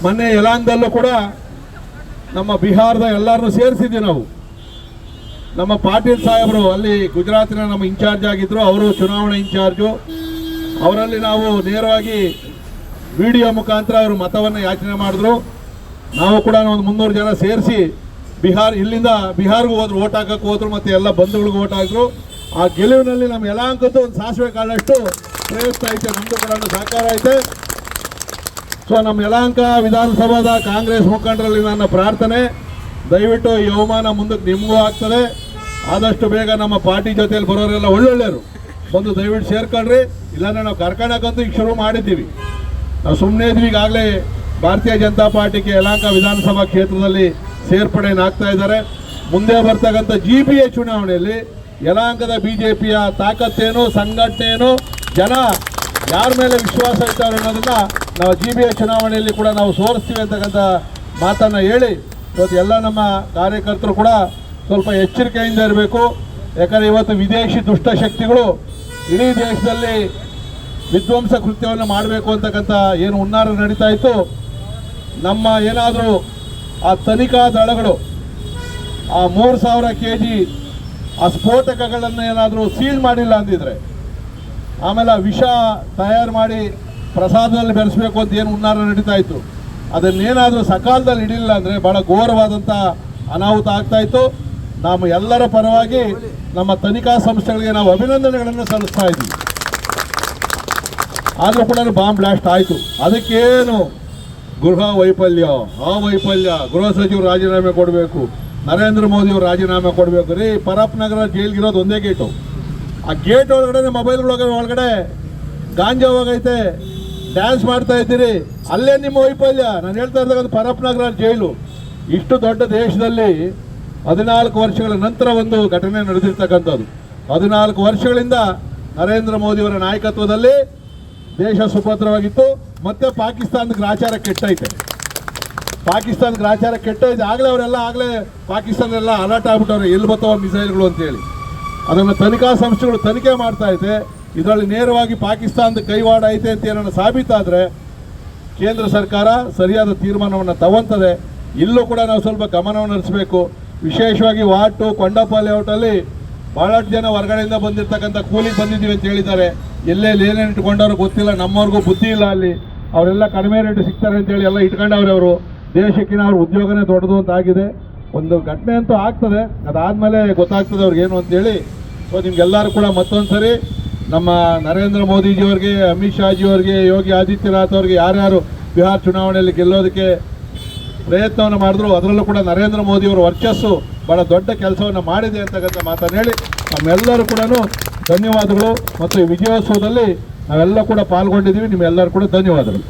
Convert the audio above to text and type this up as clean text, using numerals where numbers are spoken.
ಮೊನ್ನೆ ಯಲಾಂಗದಲ್ಲೂ ಕೂಡ ನಮ್ಮ ಬಿಹಾರದ ಎಲ್ಲರನ್ನೂ ಸೇರಿಸಿದ್ವಿ ನಾವು. ನಮ್ಮ ಪಾಟೀಲ್ ಸಾಹೇಬರು ಅಲ್ಲಿ ಗುಜರಾತಿನ ನಮ್ಮ ಇನ್ಚಾರ್ಜ್ ಆಗಿದ್ದರು, ಅವರು ಚುನಾವಣಾ ಇನ್ಚಾರ್ಜು. ಅವರಲ್ಲಿ ನಾವು ನೇರವಾಗಿ ವಿಡಿಯೋ ಮುಖಾಂತರ ಅವರು ಮತವನ್ನು ಯಾಚನೆ ಮಾಡಿದ್ರು. ನಾವು ಕೂಡ ಒಂದು 300 ಜನ ಸೇರಿಸಿ ಇಲ್ಲಿಂದ ಬಿಹಾರ್ಗೂ ಹೋದ್ರು, ಓಟ್ ಹಾಕಕ್ಕೆ ಹೋದ್ರು, ಮತ್ತು ಎಲ್ಲ ಬಂಧುಗಳಿಗೂ ಓಟ್ ಹಾಕಿದ್ರು. ಆ ಗೆಲುವಿನಲ್ಲಿ ನಮ್ಮ ಯಲಾಂಕದ್ದು ಒಂದು ಸಾಸಿವೆ ಕಾಳಷ್ಟು ಪ್ರಯತ್ನ ಐತೆ, ನಮ್ಮದು ಕೂಡ ಸಹಕಾರ ಐತೆ. ಸೊ ನಮ್ಮ ಯಲಹಂಕ ವಿಧಾನಸಭಾದ ಕಾಂಗ್ರೆಸ್ ಮುಖಂಡರಲ್ಲಿ ನನ್ನ ಪ್ರಾರ್ಥನೆ, ದಯವಿಟ್ಟು ಈ ಅವಮಾನ ಮುಂದಕ್ಕೆ ನಿಮಗೂ ಆಗ್ತದೆ. ಆದಷ್ಟು ಬೇಗ ನಮ್ಮ ಪಾರ್ಟಿ ಜೊತೆಯಲ್ಲಿ ಬರೋರೆಲ್ಲ ಒಳ್ಳೊಳ್ಳೆಯರು ಬಂದು ದಯವಿಟ್ಟು ಸೇರ್ಕೊಳ್ರಿ. ಇಲ್ಲಾಂದರೆ ನಾವು ಕರ್ಕೊಂಡಕ್ಕಂತೂ ಈಗ ಶುರು ಮಾಡಿದ್ದೀವಿ. ನಾವು ಸುಮ್ಮನೆ ಇದ್ವಿ. ಈಗಾಗಲೇ ಭಾರತೀಯ ಜನತಾ ಪಾರ್ಟಿಗೆ ಯಲಹಂಕ ವಿಧಾನಸಭಾ ಕ್ಷೇತ್ರದಲ್ಲಿ ಸೇರ್ಪಡೆನಾಗ್ತಾ ಇದ್ದಾರೆ. ಮುಂದೆ ಬರ್ತಕ್ಕಂಥ GBA ಚುನಾವಣೆಯಲ್ಲಿ ಯಲಹಂಕದ BJPಯ ತಾಕತ್ತೇನು, ಸಂಘಟನೆಯೇನು, ಜನ ಯಾರ ಮೇಲೆ ವಿಶ್ವಾಸ ಇರ್ತಾರೆ ಅನ್ನೋದನ್ನು ನಾವು GBA ಚುನಾವಣೆಯಲ್ಲಿ ಕೂಡ ನಾವು ಸೋರಿಸ್ತೀವಿ ಅಂತಕ್ಕಂಥ ಮಾತನ್ನು ಹೇಳಿ, ಇವತ್ತು ಎಲ್ಲ ನಮ್ಮ ಕಾರ್ಯಕರ್ತರು ಕೂಡ ಸ್ವಲ್ಪ ಎಚ್ಚರಿಕೆಯಿಂದ ಇರಬೇಕು. ಯಾಕಂದರೆ ಇವತ್ತು ವಿದೇಶಿ ದುಷ್ಟಶಕ್ತಿಗಳು ಇಡೀ ದೇಶದಲ್ಲಿ ವಿಧ್ವಂಸ ಕೃತ್ಯವನ್ನು ಮಾಡಬೇಕು ಅಂತಕ್ಕಂಥ ಏನು ಹುನ್ನಾರ ನಡೀತಾ ಇತ್ತು. ನಮ್ಮ ಏನಾದರೂ ಆ ತನಿಖಾ ದಳಗಳು ಆ 3000 kg ಆ ಸ್ಫೋಟಕಗಳನ್ನು ಏನಾದರೂ ಸೀಲ್ ಮಾಡಿಲ್ಲ ಅಂದಿದ್ರೆ, ಆಮೇಲೆ ವಿಷ ತಯಾರು ಮಾಡಿ ಪ್ರಸಾದದಲ್ಲಿ ಬೆರೆಸಬೇಕು ಅಂತ ಏನು ಹುನ್ನಾರ ನಡೀತಾ ಇತ್ತು, ಅದನ್ನೇನಾದರೂ ಸಕಾಲದಲ್ಲಿ ಹಿಡಿಲಿಲ್ಲ ಅಂದರೆ ಭಾಳ ಘೋರವಾದಂಥ ಅನಾಹುತ ಆಗ್ತಾಯಿತ್ತು. ನಾವು ಎಲ್ಲರ ಪರವಾಗಿ ನಮ್ಮ ತನಿಖಾ ಸಂಸ್ಥೆಗಳಿಗೆ ನಾವು ಅಭಿನಂದನೆಗಳನ್ನು ಸಲ್ಲಿಸ್ತಾ ಇದ್ದೀವಿ. ಆದರೂ ಕೂಡ ಬಾಂಬ್ ಬ್ಲಾಸ್ಟ್ ಆಯಿತು. ಅದಕ್ಕೇನು ಗೃಹ ವೈಫಲ್ಯ, ಆ ವೈಫಲ್ಯ, ಗೃಹ ಸಚಿವರು ರಾಜೀನಾಮೆ ಕೊಡಬೇಕು, ನರೇಂದ್ರ ಮೋದಿಯವರು ರಾಜೀನಾಮೆ ಕೊಡಬೇಕು. ರೀ, ಪರಪ್ ನಗರ ಜೈಲ್ಗಿರೋದು ಒಂದೇ ಗೇಟು. ಆ ಗೇಟ್ ಒಳಗಡೆ ಮೊಬೈಲ್ಗಳೊಳಗಡೆ ಗಾಂಜಾ ಹೋಗೈತೆ, ಡ್ಯಾನ್ಸ್ ಮಾಡ್ತಾ ಇದ್ದೀರಿ, ಅಲ್ಲೇ ನಿಮ್ಮ ವೈಫಲ್ಯ. ನಾನು ಹೇಳ್ತಾ ಇರ್ತಕ್ಕಂಥ ಪರಪ್ ನಗರ ಜೈಲು ಇಷ್ಟು ದೊಡ್ಡ ದೇಶದಲ್ಲಿ 14 ವರ್ಷಗಳ ನಂತರ ಒಂದು ಘಟನೆ ನಡೆದಿರ್ತಕ್ಕಂಥದ್ದು. 14 ವರ್ಷಗಳಿಂದ ನರೇಂದ್ರ ಮೋದಿಯವರ ನಾಯಕತ್ವದಲ್ಲಿ ದೇಶ ಸುಭದ್ರವಾಗಿತ್ತು. ಮತ್ತೆ ಪಾಕಿಸ್ತಾನದ ಗ್ರಾಚಾರ ಕೆಟ್ಟೈತೆ. ಆಗಲೇ ಅವರೆಲ್ಲ ಪಾಕಿಸ್ತಾನದೆಲ್ಲ ಅಲರ್ಟ್ ಆಗ್ಬಿಟ್ಟವ್ರೆ, ಎಲ್ಲಿ ಬರ್ತಾವ ಮಿಸೈಲ್ಗಳು ಅಂತೇಳಿ. ಅದನ್ನು ತನಿಖಾ ಸಂಸ್ಥೆಗಳು ತನಿಖೆ ಮಾಡ್ತಾ ಐತೆ. ಇದರಲ್ಲಿ ನೇರವಾಗಿ ಪಾಕಿಸ್ತಾನದ ಕೈವಾಡ ಐತೆ ಅಂತ ಏನೋ ಸಾಬೀತಾದರೆ ಕೇಂದ್ರ ಸರ್ಕಾರ ಸರಿಯಾದ ತೀರ್ಮಾನವನ್ನು ತಗೊಂತದೆ. ಇಲ್ಲೂ ಕೂಡ ನಾವು ಸ್ವಲ್ಪ ಗಮನವನ್ನು ಹರಿಸಬೇಕು. ವಿಶೇಷವಾಗಿ ವಾಟು ಕೊಂಡಪ್ಪ ಲೇಔಟಲ್ಲಿ ಭಾಳಷ್ಟು ಜನ ಹೊರಗಡೆಯಿಂದ ಬಂದಿರತಕ್ಕಂಥ ಕೂಲಿಗೆ ಬಂದಿದ್ದೀವಿ ಅಂತ ಹೇಳಿದ್ದಾರೆ. ಎಲ್ಲೆಲ್ಲಿ ಏನೇನು ಇಟ್ಕೊಂಡವ್ರು ಗೊತ್ತಿಲ್ಲ, ನಮ್ಮವ್ರಿಗೂ ಬುದ್ಧಿ ಇಲ್ಲ. ಅಲ್ಲಿ ಅವರೆಲ್ಲ ಕಡಿಮೆ ರೇಟ್ ಸಿಗ್ತಾರೆ ಅಂತೇಳಿ ಎಲ್ಲ ಇಟ್ಕೊಂಡವ್ರೆ. ಅವರು ದೇಶಕ್ಕಿಂತ ಅವ್ರ ಉದ್ಯೋಗನೇ ದೊಡ್ಡದು ಅಂತ ಆಗಿದೆ. ಒಂದು ಘಟನೆ ಅಂತೂ ಆಗ್ತದೆ, ಅದಾದಮೇಲೆ ಗೊತ್ತಾಗ್ತದೆ ಅವ್ರಿಗೇನು ಅಂತೇಳಿ. ಸೊ ನಿಮ್ಗೆಲ್ಲರೂ ಕೂಡ ಮತ್ತೊಂದು ಸರಿ ನಮ್ಮ ನರೇಂದ್ರ ಮೋದಿಜಿಯವ್ರಿಗೆ, ಅಮಿತ್ ಶಾಜಿಯವ್ರಿಗೆ, ಯೋಗಿ ಆದಿತ್ಯನಾಥ್ ಅವ್ರಿಗೆ ಯಾರ್ಯಾರು ಬಿಹಾರ್ ಚುನಾವಣೆಯಲ್ಲಿ ಗೆಲ್ಲೋದಕ್ಕೆ ಪ್ರಯತ್ನವನ್ನು ಮಾಡಿದ್ರು, ಅದರಲ್ಲೂ ಕೂಡ ನರೇಂದ್ರ ಮೋದಿಯವರ ವರ್ಚಸ್ಸು ಭಾಳ ದೊಡ್ಡ ಕೆಲಸವನ್ನು ಮಾಡಿದೆ ಅಂತಕ್ಕಂಥ ಮಾತನ್ನು ಹೇಳಿ ನಮ್ಮೆಲ್ಲರೂ ಕೂಡ ಧನ್ಯವಾದಗಳು. ಮತ್ತು ಈ ವಿಜಯೋತ್ಸವದಲ್ಲಿ ನಾವೆಲ್ಲ ಕೂಡ ಪಾಲ್ಗೊಂಡಿದ್ದೀವಿ. ನಿಮ್ಮೆಲ್ಲರೂ ಕೂಡ ಧನ್ಯವಾದಗಳು.